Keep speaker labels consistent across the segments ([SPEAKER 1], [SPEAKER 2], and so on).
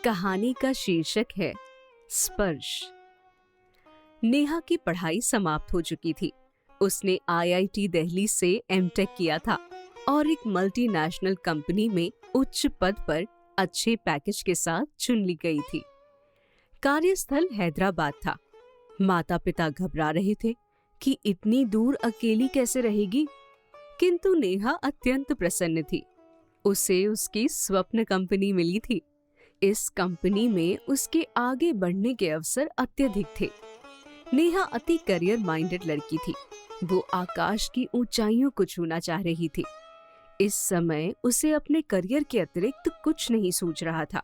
[SPEAKER 1] कहानी का शीर्षक है स्पर्श। नेहा की पढ़ाई समाप्त हो चुकी थी। उसने आईआईटी दिल्ली से एमटेक किया था और एक मल्टीनेशनल कंपनी में उच्च पद पर अच्छे पैकेज के साथ चुन ली गई थी। कार्यस्थल हैदराबाद था। माता पिता घबरा रहे थे कि इतनी दूर अकेली कैसे रहेगी, किंतु नेहा अत्यंत प्रसन्न थी। उसे उसकी स्वप्न कंपनी मिली थी। इस कंपनी में उसके आगे बढ़ने के अवसर अत्यधिक थे। नेहा अति करियर माइंडेड लड़की थी। वो आकाश की ऊंचाइयों को छूना चाह रही थी। इस समय उसे अपने करियर के अतिरिक्त कुछ नहीं सूझ रहा था,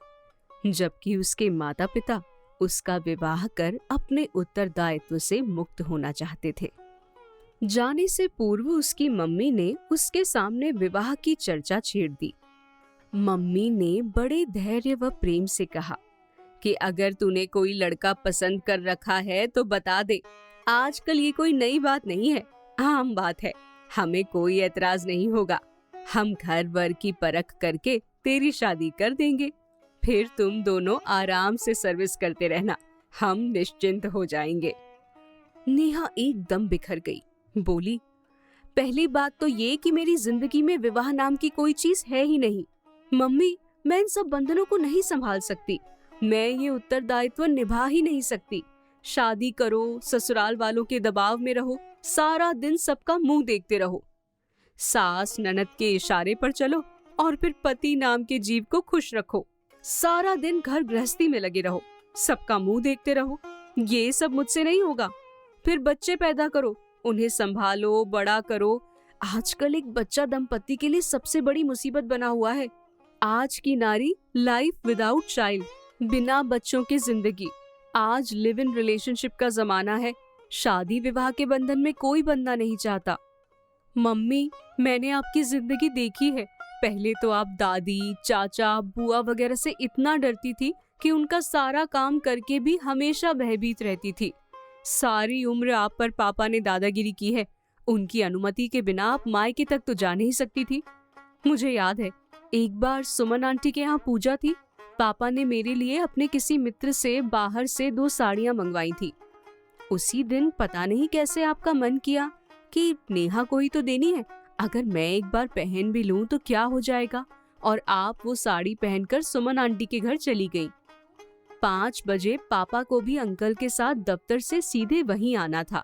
[SPEAKER 1] जबकि उसके माता पिता उसका विवाह कर अपने उत्तरदायित्व से मुक्त होना चाहते थे। जाने से पूर्व उसकी मम्मी ने उसके सामने विवाह की चर्चा छेड़ दी। मम्मी ने बड़े धैर्य व प्रेम से कहा कि अगर तूने कोई लड़का पसंद कर रखा है तो बता दे। आजकल ये कोई नई बात नहीं है, आम बात है। हमें कोई एतराज नहीं होगा। हम घर वर की परख करके तेरी शादी कर देंगे। फिर तुम दोनों आराम से सर्विस करते रहना, हम निश्चिंत हो जाएंगे। नेहा एकदम बिखर गई। बोली, पहली बात तो ये कि मेरी जिंदगी में विवाह नाम की कोई चीज है ही नहीं। मम्मी, मैं इन सब बंधनों को नहीं संभाल सकती। मैं ये उत्तरदायित्व निभा ही नहीं सकती। शादी करो, ससुराल वालों के दबाव में रहो, सारा दिन सबका मुंह देखते रहो। सास ननद के इशारे पर चलो और फिर पति नाम के जीव को खुश रखो। सारा दिन घर गृहस्थी में लगे रहो, सबका मुंह देखते रहो। ये सब मुझसे नहीं होगा। फिर बच्चे पैदा करो, उन्हें संभालो, बड़ा करो। आजकल एक बच्चा दंपति के लिए सबसे बड़ी मुसीबत बना हुआ है। आज की नारी लाइफ विदाउट चाइल्ड, बिना बच्चों की जिंदगी। आज लिव इन रिलेशनशिप का जमाना है। शादी विवाह के बंधन में कोई बंधना नहीं चाहता। मम्मी, मैंने आपकी जिंदगी देखी है। पहले तो आप दादी, चाचा, बुआ वगैरह से इतना डरती थी कि उनका सारा काम करके भी हमेशा भयभीत रहती थी। सारी उम्र आप पर पापा ने दादागिरी की है। उनकी अनुमति के बिना आप मायके तक तो जा नहीं सकती थी। मुझे याद है, एक बार सुमन आंटी के यहाँ पूजा थी। पापा ने मेरे लिए अपने किसी मित्र से बाहर से 2 साड़ियां मंगवाई थी। उसी दिन पता नहीं कैसे आपका मन किया कि नेहा को ही तो देनी है, अगर मैं एक बार पहन भी लूं तो क्या हो जाएगा, और आप वो साड़ी पहनकर सुमन आंटी के घर चली गई। 5 बजे पापा को भी अंकल के साथ दफ्तर से सीधे वहीं आना था।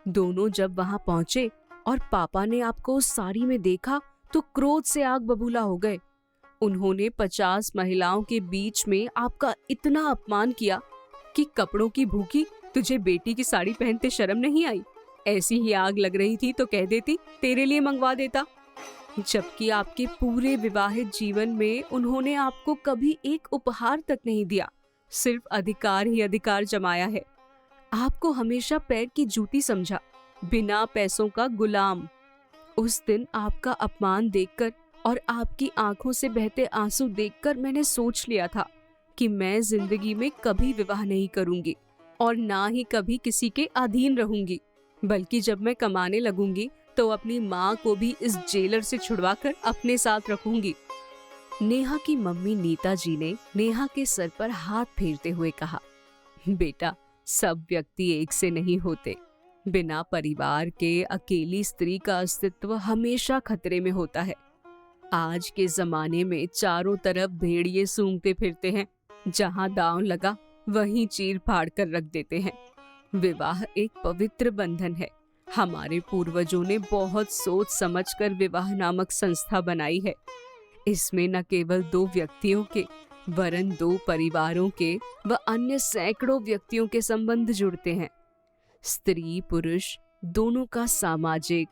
[SPEAKER 1] दोनों जब वहां पहुंचे और पापा ने आपको उस साड़ी में देखा तो क्रोध से आग बबूला हो गए। उन्होंने 50 महिलाओं के बीच में आपका इतना अपमान किया कि कपड़ों की भूखी, तुझे बेटी की साड़ी पहनते शर्म नहीं आई? ऐसी ही आग लग रही थी तो कह देती, तेरे लिए मंगवा देता। जबकि आपके पूरे विवाहित जीवन में उन्होंने आपको कभी एक उपहार तक नहीं दिया, सिर्फ अधिकार ही अधिकार जमाया है। आपको हमेशा पैर की जूती समझा, बिना पैसों का गुलाम। उस दिन आपका अपमान देखकर और आपकी आंखों से बहते आंसू देखकर मैंने सोच लिया था कि मैं जिंदगी में कभी विवाह नहीं करूंगी और ना ही कभी किसी के अधीन रहूंगी, बल्कि जब मैं कमाने लगूंगी तो अपनी माँ को भी इस जेलर से छुड़वाकर अपने साथ रखूंगी। नेहा की मम्मी नीता जी ने नेहा के सर पर हाथ फेरते हुए कहा, बेटा, सब व्यक्ति एक से नहीं होते। बिना परिवार के अकेली स्त्री का अस्तित्व हमेशा खतरे में होता है। आज के जमाने में चारों तरफ भेड़िए सूंघते फिरते हैं। जहां दांव लगा वहीं चीर फाड़ कर रख देते हैं। विवाह एक पवित्र बंधन है। हमारे पूर्वजों ने बहुत सोच समझकर विवाह नामक संस्था बनाई है। इसमें न केवल 2 व्यक्तियों के, वरन 2 परिवारों के व अन्य सैकड़ों व्यक्तियों के संबंध जुड़ते हैं। स्त्री पुरुष दोनों का सामाजिक,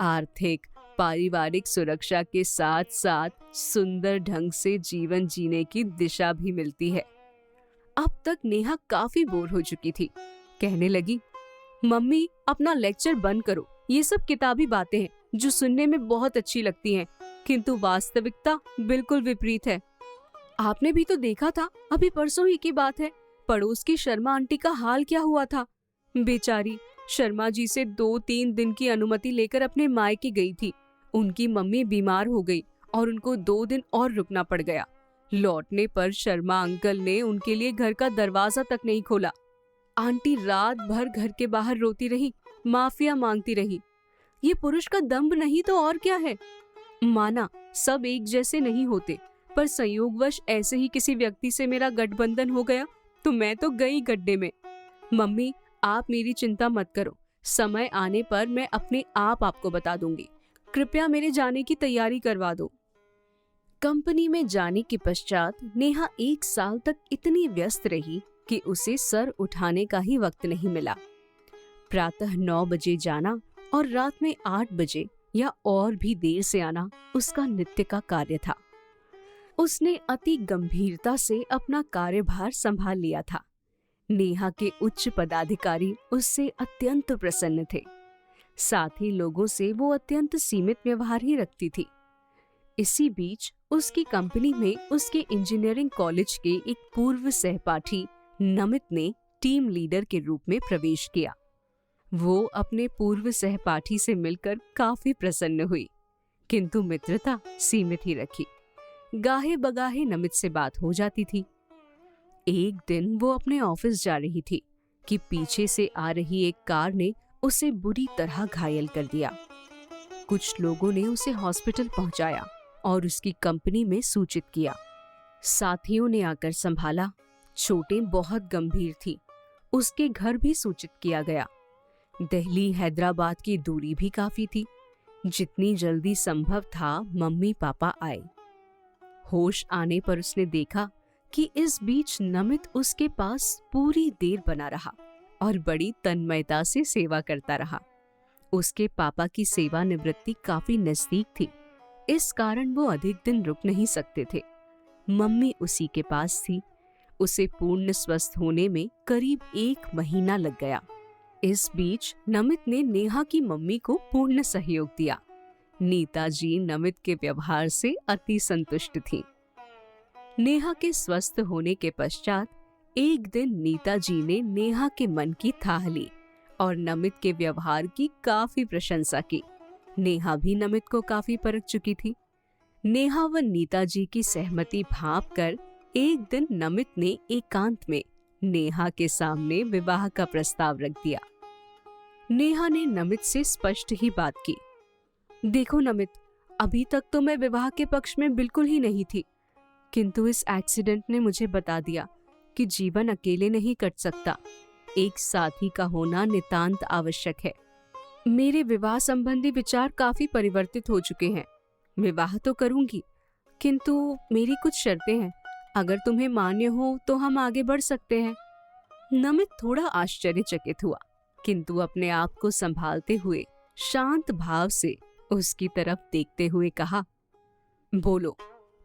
[SPEAKER 1] आर्थिक, पारिवारिक सुरक्षा के साथ साथ सुंदर ढंग से जीवन जीने की दिशा भी मिलती है। अब तक नेहा काफी बोर हो चुकी थी। कहने लगी, मम्मी, अपना लेक्चर बंद करो। ये सब किताबी बातें हैं जो सुनने में बहुत अच्छी लगती हैं, किंतु वास्तविकता बिल्कुल विपरीत है। आपने भी तो देखा था, अभी परसों ही की बात है, पड़ोस की शर्मा आंटी का हाल क्या हुआ था। बेचारी शर्मा जी से 2-3 दिन की अनुमति लेकर अपने मायके गई थी। उनकी मम्मी बीमार हो गई और उनको 2 दिन और रुकना पड़ गया। लौटने पर शर्मा अंकल ने उनके लिए घर का दरवाजा तक नहीं खोला। आंटी रात भर घर के बाहर रोती रही, माफिया मांगती रही। ये पुरुष का दम्भ नहीं तो और क्या है। माना सब एक जैसे नहीं होते, पर संयोगवश ऐसे ही किसी व्यक्ति से मेरा गठबंधन हो गया तो मैं तो गई गड्ढे में। मम्मी, आप मेरी चिंता मत करो, समय आने पर मैं अपने आप आपको बता दूंगी। कृपया मेरे जाने की तैयारी करवा दो। कंपनी में जाने के पश्चात नेहा 1 साल तक इतनी व्यस्त रही कि उसे सर उठाने का ही वक्त नहीं मिला। प्रातः 9 बजे जाना और रात में 8 बजे या और भी देर से आना उसका नित्य का कार्य था। उसने अति गंभीरता से अपना कार्यभार संभाल लिया था। नेहा के उच्च पदाधिकारी उससे अत्यंत प्रसन्न थे। साथ ही लोगों से वो अत्यंत सीमित व्यवहार ही रखती थी। इसी बीच उसकी कंपनी में उसके इंजीनियरिंग कॉलेज के एक पूर्व सहपाठी नमित ने टीम लीडर के रूप में प्रवेश किया। वो अपने पूर्व सहपाठी से मिलकर काफी प्रसन्न हुई, किंतु मित्रता सीमित ही रखी। गाहे बगाहे नमित से बात हो जाती थी। एक दिन वो अपने ऑफिस जा रही थी कि पीछे से आ रही एक कार ने उसे बुरी तरह घायल कर दिया। कुछ लोगों ने उसे हॉस्पिटल पहुंचाया और उसकी कंपनी में सूचित किया। साथियों ने आकर संभाला। चोटें बहुत गंभीर थी। उसके घर भी सूचित किया गया। दिल्ली हैदराबाद की दूरी भी काफी थी। जितनी जल्दी संभव था मम्मी पापा आए। होश आने पर उसने देखा कि इस बीच नमित उसके पास पूरी देर बना रहा और बड़ी तन्मयता से सेवा करता रहा। उसके पापा की सेवानिवृत्ति काफी नजदीक थी, इस कारण वो अधिक दिन रुक नहीं सकते थे। मम्मी उसी के पास थी। उसे पूर्ण स्वस्थ होने में करीब 1 महीना लग गया। इस बीच नमित ने नेहा की मम्मी को पूर्ण सहयोग दिया। नीता जी नमित के व्यवहार से अति संतुष्ट थीं। नेहा के स्वस्थ होने के पश्चात एक दिन नीता जी ने नेहा के मन की थाह ली और नमित के व्यवहार की काफी प्रशंसा की। नेहा भी नमित को काफी परख चुकी थी। नेहा व नीता जी की सहमति भांपकर एक दिन नमित ने एकांत में नेहा के सामने विवाह का प्रस्ताव रख दिया। नेहा ने नमित से स्पष्ट ही बात की। देखो नमित, अभी तक तो मैं विवाह के पक्ष में बिल्कुल ही नहीं थी, किंतु इस एक्सीडेंट ने मुझे बता दिया कि जीवन अकेले नहीं कट सकता। एक साथी का होना नितांत आवश्यक है। मेरे विवाह संबंधी विचार काफी परिवर्तित हो चुके हैं। विवाह तो करूंगी, किंतु मेरी कुछ शर्तें हैं। अगर तुम्हें मान्य हो तो हम आगे बढ़ सकते हैं। नमित थोड़ा आश्चर्यचकित हुआ, किंतु अपने आप को संभालते हुए शांत भाव से उसकी तरफ देखते हुए कहा, बोलो,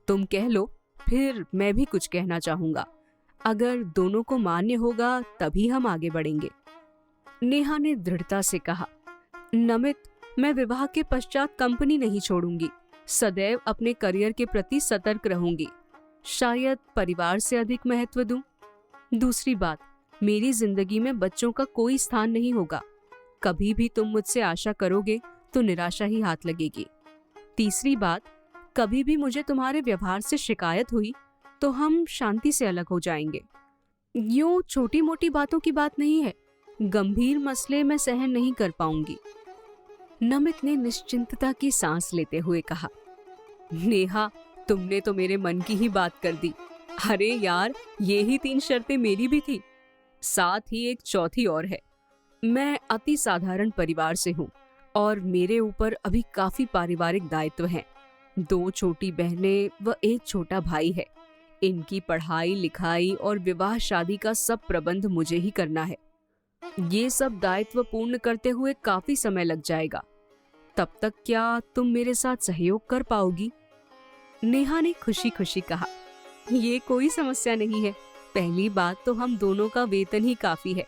[SPEAKER 1] तुम कह लो, फिर मैं भी कुछ कहना चाहूंगा। अगर दोनों को मान्य होगा तभी हम आगे बढ़ेंगे। नेहा ने दृढ़ता से कहा, नमित, मैं विवाह के पश्चात कंपनी नहीं छोड़ूंगी। सदैव अपने करियर के प्रति सतर्क रहूंगी। शायद परिवार से अधिक महत्व दूं। दूसरी बात, मेरी जिंदगी में बच्चों का कोई स्थान नहीं होगा। कभी भी तुम मुझसे आशा करोगे तो निराशा ही हाथ लगेगी। तीसरी बात, कभी भी मुझे तुम्हारे व्यवहार से शिकायत हुई तो हम शांति से अलग हो जाएंगे। यूं छोटी मोटी बातों की बात नहीं है। गंभीर मसले मैं सहन नहीं कर पाऊंगी। नमित ने निश्चिंतता की सांस लेते हुए कहा, नेहा, तुमने तो मेरे मन की ही बात कर दी। अरे यार, ये ही 3 शर्तें मेरी भी थी। साथ ही एक चौथी और है। मैं अति साधारण परिवार से हूँ और मेरे ऊपर अभी काफी पारिवारिक दायित्व हैं। 2 छोटी बहनें व एक छोटा भाई है। इनकी पढ़ाई लिखाई और विवाह शादी का सब प्रबंध मुझे ही करना है। ये सब दायित्व पूर्ण करते हुए काफी समय लग जाएगा। तब तक क्या तुम मेरे साथ सहयोग कर पाओगी? नेहा ने खुशी खुशी कहा, ये कोई समस्या नहीं है। पहली बात तो हम दोनों का वेतन ही काफी है।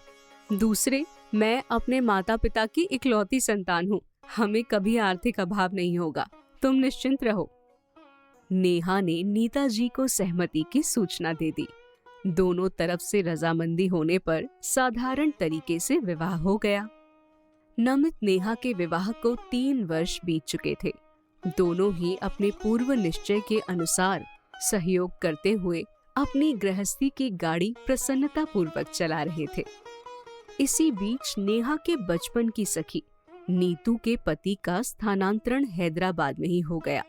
[SPEAKER 1] दूसरे, मैं अपने माता पिता की इकलौती संतान हूँ। हमें कभी आर्थिक अभाव नहीं होगा। तुम निश्चिंत रहो। नेहा ने नीता जी को सहमति की सूचना दे दी। दोनों तरफ से रजामंदी होने पर साधारण तरीके से विवाह हो गया। नमित नेहा के विवाह को 3 वर्ष बीत चुके थे। दोनों ही अपने पूर्व निश्चय के अनुसार सहयोग करते हुए अपनी गृहस्थी की गाड़ी प्रसन्नता पूर्वक चला रहे थे। इसी बीच नेहा के बचपन की सखी नीतू के पति का स्थानांतरण हैदराबाद में ही हो गया।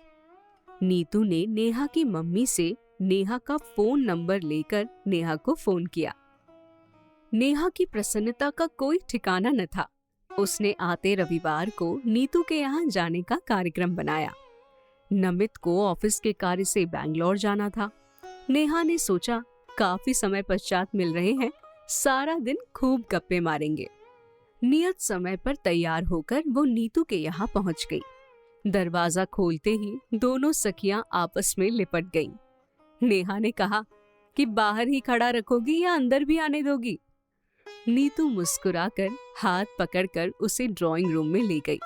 [SPEAKER 1] नीतू ने नेहा की मम्मी से नेहा का फोन नंबर लेकर नेहा को फोन किया। नेहा की प्रसन्नता का कोई ठिकाना न था। उसने आते रविवार को नीतू के यहाँ जाने का कार्यक्रम बनाया। नमित को ऑफिस के कार्य से बैंगलोर जाना था। नेहा ने सोचा काफी समय पश्चात मिल रहे हैं, सारा दिन खूब गप्पे मारेंगे। नियत समय पर तैयार होकर वो नीतू के यहाँ पहुंच गई। दरवाजा खोलते ही दोनों सखियां आपस में लिपट गईं। नेहा ने कहा कि बाहर ही खड़ा रखोगी या अंदर भी आने दोगी? नीतू मुस्कुराकर हाथ पकड़कर उसे ड्राइंग रूम में ले गई।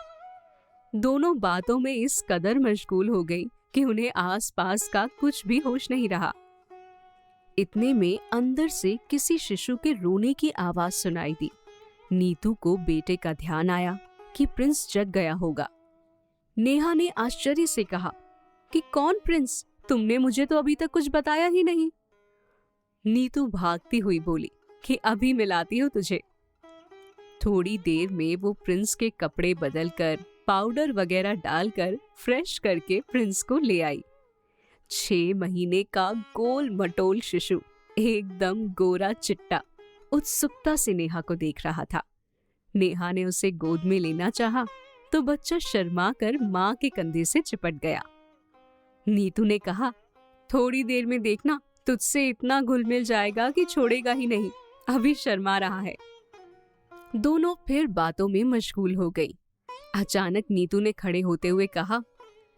[SPEAKER 1] दोनों बातों में इस कदर मशगूल हो गई कि उन्हें आसपास का कुछ भी होश नहीं रहा। इतने में अंदर से किसी शिशु के रोने की आवाज सुनाई दी। नीतू को बेटे का ध्यान आया कि प्रिंस जग गया होगा। नेहा ने आश्चर्य से कहा कि कौन प्रिंस? तुमने मुझे तो अभी तक कुछ बताया ही नहीं। नीतू भागती हुई बोली कि अभी मिलाती हूँ तुझे। थोड़ी देर में वो प्रिंस के कपड़े बदलकर पाउडर वगैरह डालकर फ्रेश करके प्रिंस को ले आई। 6 महीने का गोल मटोल शिशु, एकदम गोरा चिट्टा, उत्सुकता से नेहा को देख रहा था। नेहा ने उसे गोद में लेना चाहा तो बच्चा शर्मा कर माँ के कंधे से चिपट गया। नीतू ने कहा, थोड़ी देर में देखना तुझसे इतना घुल मिल जाएगा कि छोड़ेगा ही नहीं, अभी शर्मा रहा है। दोनों फिर बातों में मशगूल हो गई। अचानक नीतू ने खड़े होते हुए कहा,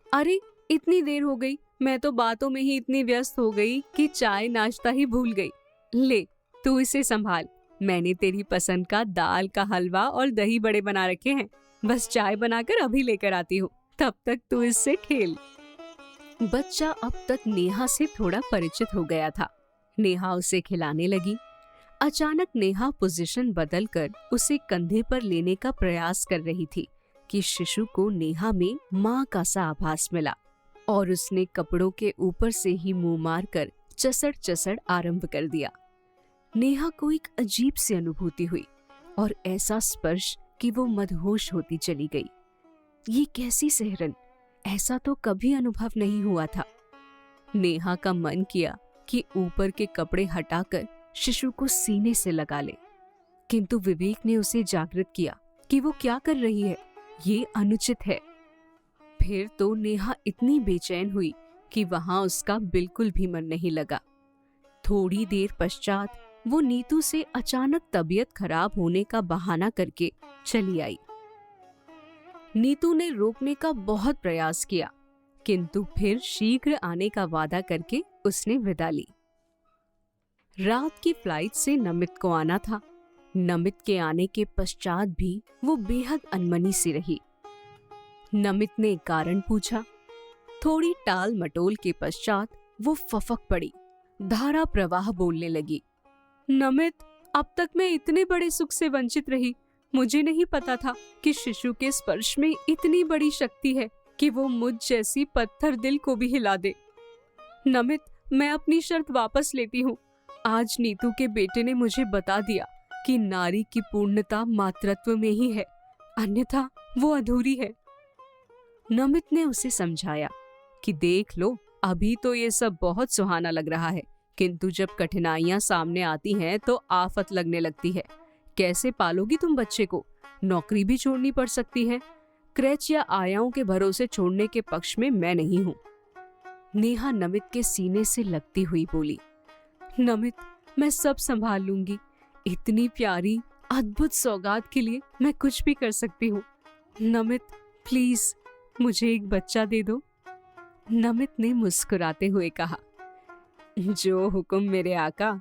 [SPEAKER 1] अरे इतनी देर हो गई, मैं तो बातों में ही इतनी व्यस्त हो गई कि चाय नाश्ता ही भूल गई। ले तू इसे संभाल, मैंने तेरी पसंद का दाल का हलवा और दही बड़े बना रखे हैं, बस चाय बनाकर अभी लेकर आती हूँ, तब तक तू इससे खेल। बच्चा अब तक नेहा से थोड़ा परिचित हो गया था। नेहा उसे खिलाने लगी। अचानक नेहा पोजीशन बदलकर उसे कंधे पर लेने का प्रयास कर रही थी कि शिशु को नेहा में माँ का सा आभास मिला और उसने कपड़ों के ऊपर से ही मुंह मारकर चसड़ चसड़ आरंभ कर दिया। नेहा को एक अजीब सी अनुभूति हुई और ऐसा स्पर्श कि वो मदहोश होती चली गई। ये कैसी सिहरन, ऐसा तो कभी अनुभव नहीं हुआ था। नेहा का मन किया कि ऊपर के कपड़े हटाकर शिशु को सीने से लगा ले, किंतु विवेक ने उसे जागृत किया कि वो क्या कर रही है, ये अनुचित है। फिर तो नेहा इतनी बेचैन हुई कि वहां उसका बिल्कुल भी मन नहीं लगा। थोड़ी देर पश्चात वो नीतू से अचानक तबीयत खराब होने का बहाना करके चली आई। नीतू ने रोकने का बहुत प्रयास किया, किंतु फिर शीघ्र आने का वादा करके उसने विदा ली। रात की फ्लाइट से नमित को आना था। नमित के आने के पश्चात भी वो बेहद अनमनी सी रही। नमित ने कारण पूछा। थोड़ी टाल मटोल के पश्चात वो फफक पड़ी, धारा प्रवाह बोलने लगी। नमित, अब तक मैं इतने बड़े सुख से वंचित रही। मुझे नहीं पता था कि शिशु के स्पर्श में इतनी बड़ी शक्ति है कि वो मुझ जैसी पत्थर दिल को भी हिला दे। नमित, मैं अपनी शर्त वापस लेती हूँ। आज नीतू के बेटे ने मुझे बता दिया कि नारी की पूर्णता मातृत्व में ही है, अन्यथा वो अधूरी है। नमित ने उसे समझाया कि देख लो, अभी तो ये सब बहुत सुहाना लग रहा है, किंतु जब कठिनाइयां सामने आती हैं तो आफत लगने लगती है। कैसे पालोगी तुम बच्चे को? नौकरी भी छोड़नी पड़ सकती है। क्रैच या आयाओं के भरोसे छोड़ने के पक्ष में मैं नहीं हूँ। नेहा नमित के सीने से लगती हुई बोली, नमित, मैं सब संभाल लूंगी। इतनी प्यारी अद्भुत सौगात के लिए मैं कुछ भी कर सकती हूँ। नमित, प्लीज मुझे एक बच्चा दे दो। नमित ने मुस्कुराते हुए कहा, जो हुक्म मेरे आका,